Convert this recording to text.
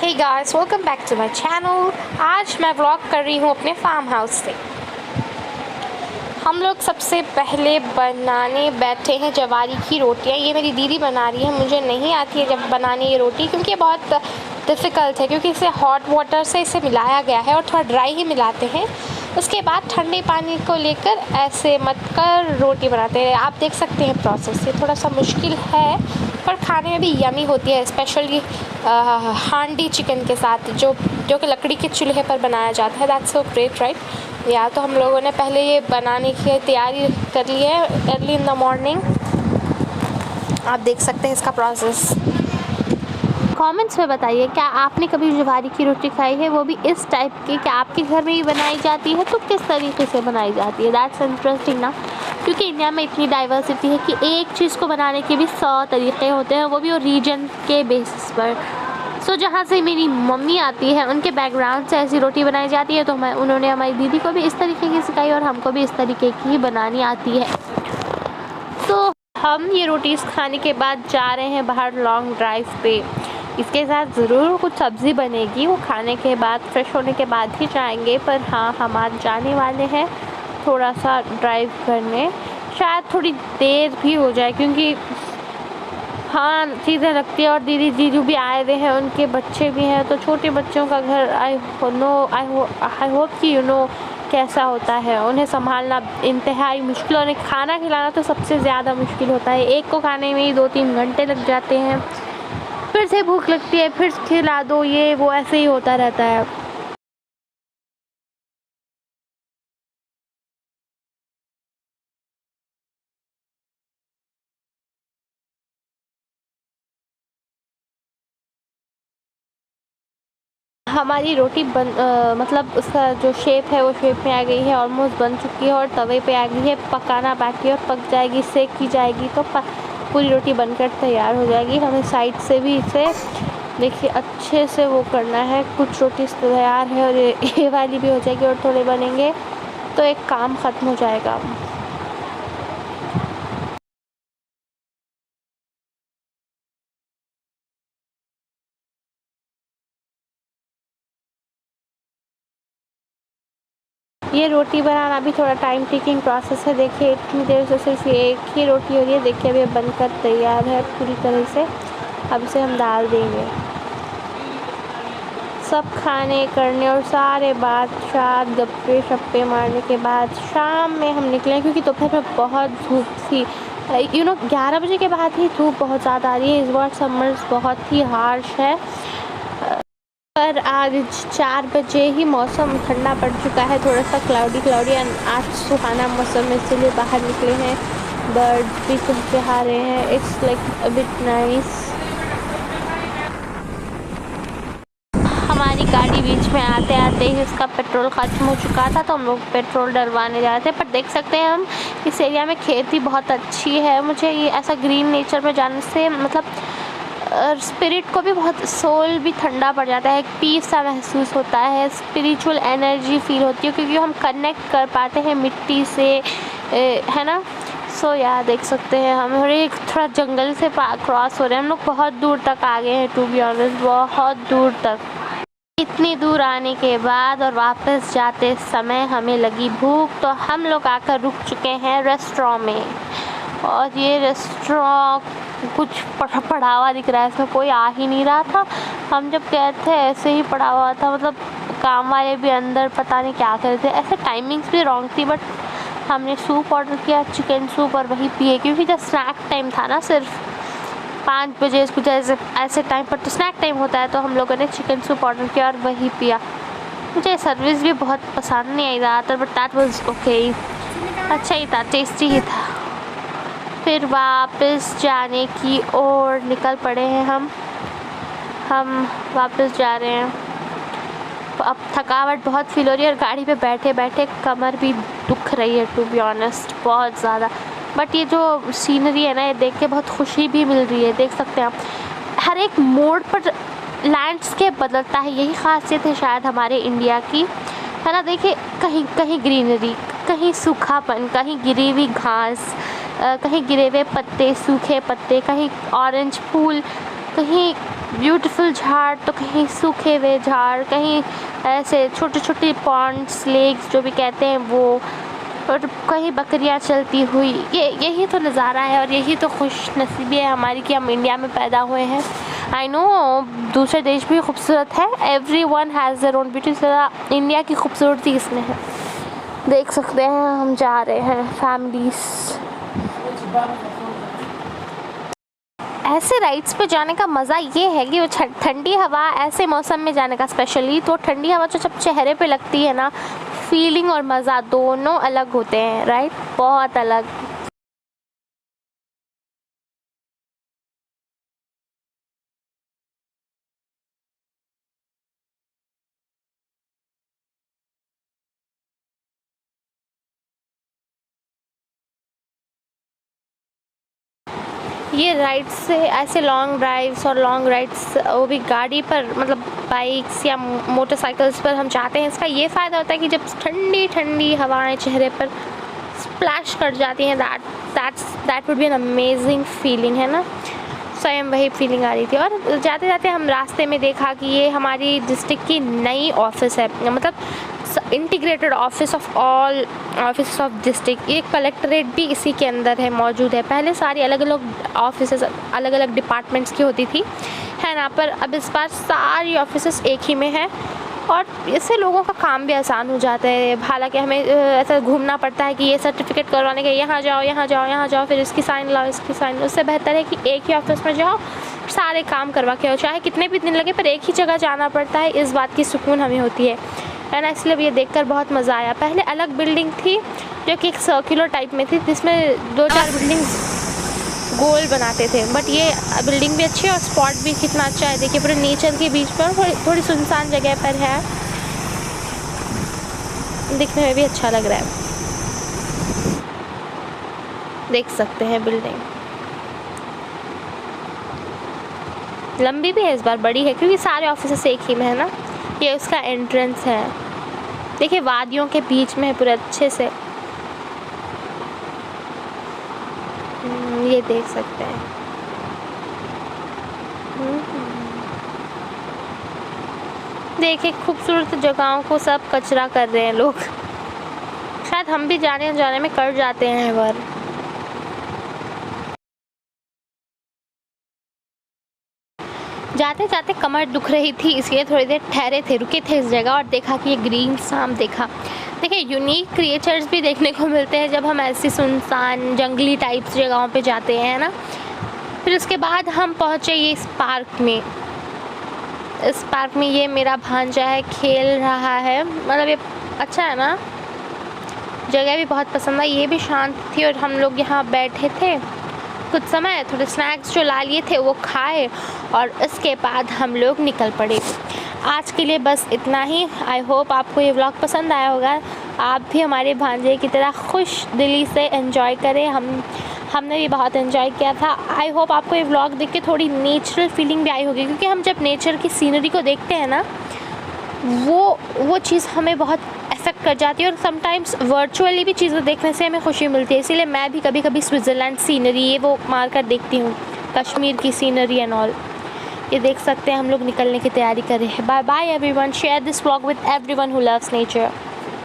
Hey guys, welcome back to my channel. आज मैं vlog कर रही हूँ अपने फार्म हाउस से। हम लोग सबसे पहले बनाने बैठे हैं जवारी की रोटियाँ। ये मेरी दीदी बना रही है, मुझे नहीं आती है जब बनाने ये रोटी, क्योंकि ये बहुत डिफ़िकल्ट है, क्योंकि इसे हॉट वाटर से इसे मिलाया गया है और थोड़ा ड्राई ही मिलाते हैं। उसके बाद ठंडे पानी को लेकर ऐसे मत कर रोटी बनाते हैं। आप देख सकते हैं प्रोसेस, ये थोड़ा सा मुश्किल है पर खाने में भी यमी होती है, स्पेशली हांडी चिकन के साथ जो कि लकड़ी के चूल्हे पर बनाया जाता है। That's so great right. या तो हम लोगों ने पहले ये बनाने की तैयारी कर ली है अर्ली इन द मॉर्निंग। आप देख सकते हैं इसका प्रोसेस। कमेंट्स में बताइए, क्या आपने कभी ज्वारी की रोटी खाई है, वो भी इस टाइप की? क्या आपके घर में ही बनाई जाती है तो किस तरीके से बनाई जाती है? दैट्स इंटरेस्टिंग ना, क्योंकि इंडिया में इतनी डाइवर्सिटी है कि एक चीज़ को बनाने के भी 100 तरीक़े होते हैं, वो भी और रीजन के बेसिस पर। सो जहाँ से मेरी मम्मी आती है उनके बैकग्राउंड से ऐसी रोटी बनाई जाती है, तो उन्होंने हमारी दीदी को भी इस तरीके की सिखाई और हमको भी इस तरीके की बनानी आती है। तो हम ये रोटी खाने के बाद जा रहे हैं बाहर लॉन्ग ड्राइव पे। इसके साथ ज़रूर कुछ सब्ज़ी बनेगी, वो खाने के बाद फ्रेश होने के बाद ही जाएंगे। पर हाँ, हम आज जाने वाले हैं थोड़ा सा ड्राइव करने। शायद थोड़ी देर भी हो जाए, क्योंकि हाँ चीज़ें लगती है और दीदी जीजू भी आए हुए हैं, उनके बच्चे भी हैं, तो छोटे बच्चों का घर आई होप कि यू नो कैसा होता है। उन्हें संभालना इंतहाई मुश्किल और उन्हें खाना खिलाना तो सबसे ज़्यादा मुश्किल होता है। एक को खाने में ही 2-3 घंटे लग जाते हैं, फिर से भूख लगती है, फिर खिला दो, ये वो ऐसे ही होता रहता है। हमारी रोटी मतलब उसका जो शेप है वो शेप में आ गई है, ऑलमोस्ट बन चुकी है और तवे पे आ गई है। पकाना बाकी और पक जाएगी, सेक की जाएगी तो पूरी रोटी बनकर तैयार हो जाएगी। हमें साइड से भी इसे देखिए अच्छे से वो करना है। कुछ रोटी तैयार है और ये वाली भी हो जाएगी और थोड़े बनेंगे तो एक काम ख़त्म हो जाएगा। ये रोटी बनाना भी थोड़ा टाइम टेकिंग प्रोसेस है। देखिए इतनी देर से सिर्फ ये एक ही रोटी हो रही है। देखिए अभी बनकर तैयार है पूरी तरह से। अब इसे हम डाल देंगे। सब खाने करने और सारे बात गप्पे शप्पे मारने के बाद शाम में हम निकले, क्योंकि दोपहर में बहुत धूप थी। 11 बजे के बाद ही धूप बहुत ज़्यादा आ रही है। इस बार समर्स बहुत ही हार्श है। पर आज 4 बजे ही मौसम ठंडा पड़ चुका है, थोड़ा सा क्लाउडी एंड आज सुहाना मौसम, इसलिए बाहर निकले हैं। बर्ड्स भी चहचहा रहे हैं। It's like a bit nice. हमारी गाड़ी बीच में आते आते ही उसका पेट्रोल ख़त्म हो चुका था, तो हम लोग पेट्रोल डलवाने जा रहे थे। पर देख सकते हैं हम इस एरिया में खेती बहुत अच्छी है। मुझे ये ऐसा ग्रीन नेचर में जाने से मतलब स्पिरिट को भी बहुत, सोल भी ठंडा पड़ जाता है, एक पीस सा महसूस होता है, स्पिरिचुअल एनर्जी फील होती है, क्योंकि हम कनेक्ट कर पाते हैं मिट्टी से, है ना। सो यार देख सकते हैं हम एक थोड़ा जंगल से क्रॉस हो रहे हैं। हम लोग बहुत दूर तक आ गए हैं, टू बी ऑनेस्ट बहुत दूर तक। इतनी दूर आने के बाद और वापस जाते समय हमें लगी भूख, तो हम लोग आकर रुक चुके हैं रेस्टोरेंट में। और ये रेस्टोरेंट कुछ पड़ा हुआ दिख रहा है, इसमें कोई आ ही नहीं रहा था। हम जब गए थे ऐसे ही पड़ा हुआ था, मतलब काम वाले भी अंदर पता नहीं क्या कर रहे थे। ऐसे टाइमिंग्स भी रॉन्ग थी, बट हमने सूप ऑर्डर किया, चिकन सूप, और वही पिए, क्योंकि जब स्नैक टाइम था ना, सिर्फ 5 बजे कुछ ऐसे टाइम पर तो स्नैक टाइम होता है, तो हम लोगों ने चिकन सूप ऑर्डर किया और वही पिया। मुझे सर्विस भी बहुत पसंद नहीं आई ज़्यादातर, बट दैट वाज ओके, अच्छा ही था, टेस्टी ही था। फिर वापस जाने की ओर निकल पड़े हैं हम वापस जा रहे हैं। अब थकावट बहुत फील हो रही है और गाड़ी पे बैठे बैठे कमर भी दुख रही है, टू बी ऑनेस्ट बहुत ज़्यादा। बट ये जो सीनरी है ना, ये देख के बहुत खुशी भी मिल रही है। देख सकते हैं आप, हर एक मोड़ पर लैंडस्केप बदलता है। यही खासियत है शायद हमारे इंडिया की, है ना। देखिए कहीं कहीं ग्रीनरी, कहीं सूखापन, कहीं गिरी हुई घास, कहीं गिरे हुए पत्ते, सूखे पत्ते, कहीं ऑरेंज फूल, कहीं ब्यूटीफुल झाड़ तो कहीं सूखे हुए झाड़, कहीं ऐसे छोटे छोटे पॉन्ड्स, लेक्स जो भी कहते हैं वो, और कहीं बकरियां चलती हुई। यही तो नज़ारा है और यही तो खुश नसीबी है हमारी कि हम इंडिया में पैदा हुए हैं। आई नो दूसरे देश भी खूबसूरत है, every one has their own beauty, India की खूबसूरती इसमें है। देख सकते हैं हम जा रहे हैं फैमिलीज। ऐसे राइड्स पे जाने का मज़ा ये है कि वो ठंडी हवा, ऐसे मौसम में जाने का स्पेशली, तो ठंडी हवा जो जब चेहरे पे लगती है ना, फीलिंग और मज़ा दोनों अलग होते हैं, राइट, बहुत अलग। ये राइड्स से ऐसे लॉन्ग ड्राइव्स और लॉन्ग राइड्स, वो भी गाड़ी पर, मतलब बाइक्स या मोटरसाइकिल्स पर हम जाते हैं, इसका ये फ़ायदा होता है कि जब ठंडी ठंडी हवाएं चेहरे पर स्प्लैश कर जाती हैं, that would be an amazing feeling, है ना। स्वयं वही फीलिंग आ रही थी। और जाते जाते हम रास्ते में देखा कि ये हमारी डिस्ट्रिक्ट की नई ऑफिस है, मतलब integrated office of all office of district. ये कलेक्ट्रेट भी इसी के अंदर है, मौजूद है। पहले सारी अलग अलग ऑफिस अलग अलग डिपार्टमेंट्स की होती थी, है ना, पर अब इस बार सारी ऑफिस एक ही में है और इससे लोगों का काम भी आसान हो जाता है। हालांकि हमें ऐसा घूमना पड़ता है कि ये सर्टिफिकेट करवाने के यहाँ जाओ यहाँ जाओ यहाँ जाओ, फिर इसकी साइन लाओ इसकी साइन। उससे बेहतर है कि एक ही ऑफिस में जाओ, सारे काम करवा के आओ, चाहे कितने भी दिन लगे, पर एक ही जगह जाना पड़ता है। इस बात की सुकून हमें होती है ना, इसलिए ये देखकर बहुत मज़ा आया। पहले अलग बिल्डिंग थी जो कि एक सर्कुलर टाइप में थी, जिसमें 2-4 बिल्डिंग गोल बनाते थे, बट ये बिल्डिंग भी अच्छी है और स्पॉट भी कितना अच्छा है। देखिए पूरे नेचर के बीच पर, थोड़ी सुनसान जगह पर है, दिखने में भी अच्छा लग रहा है। देख सकते हैं बिल्डिंग लंबी भी है, इस बार बड़ी है क्योंकि सारे ऑफिस एक ही में है ना। ये उसका एंट्रेंस है, देखिए वादियों के बीच में है पूरे अच्छे से, ये देख सकते हैं। देखिए खूबसूरत जगहों को सब कचरा कर रहे हैं लोग, शायद हम भी जाने में कर जाते हैं बार। जाते जाते कमर दुख रही थी, इसलिए थोड़ी देर ठहरे थे, रुके थे इस जगह और देखा कि ये ग्रीन शाम देखा। देखिए यूनिक क्रिएचर्स भी देखने को मिलते हैं जब हम ऐसी सुनसान जंगली टाइप्स जगहों पे जाते हैं ना। फिर उसके बाद हम पहुँचे ये इस पार्क में। इस पार्क में ये मेरा भांजा है, खेल रहा है, मतलब ये अच्छा है ना, जगह भी बहुत पसंद आई। ये भी शांत थी और हम लोग यहाँ बैठे थे कुछ समय, थोड़े स्नैक्स जो ला लिए थे वो खाए और इसके बाद हम लोग निकल पड़े। आज के लिए बस इतना ही। आई होप आपको ये व्लॉग पसंद आया होगा, आप भी हमारे भांजे की तरह खुश दिली से एंजॉय करें। हमने भी बहुत एंजॉय किया था। आई होप आपको ये व्लॉग देख के थोड़ी नेचुरल फीलिंग भी आई होगी, क्योंकि हम जब नेचर की सीनरी को देखते हैं ना, वो चीज़ हमें बहुत अफेक्ट कर जाती है और समटाइम्स वर्चुअली भी चीज़ें देखने से हमें खुशी मिलती है। इसीलिए मैं भी कभी कभी स्विट्ज़रलैंड सीनरी ये वो मार कर देखती हूँ, कश्मीर की सीनरी एंड ऑल। ये देख सकते हैं हम लोग निकलने की तैयारी कर रहे हैं। Bye bye everyone, share this vlog with everyone who loves nature.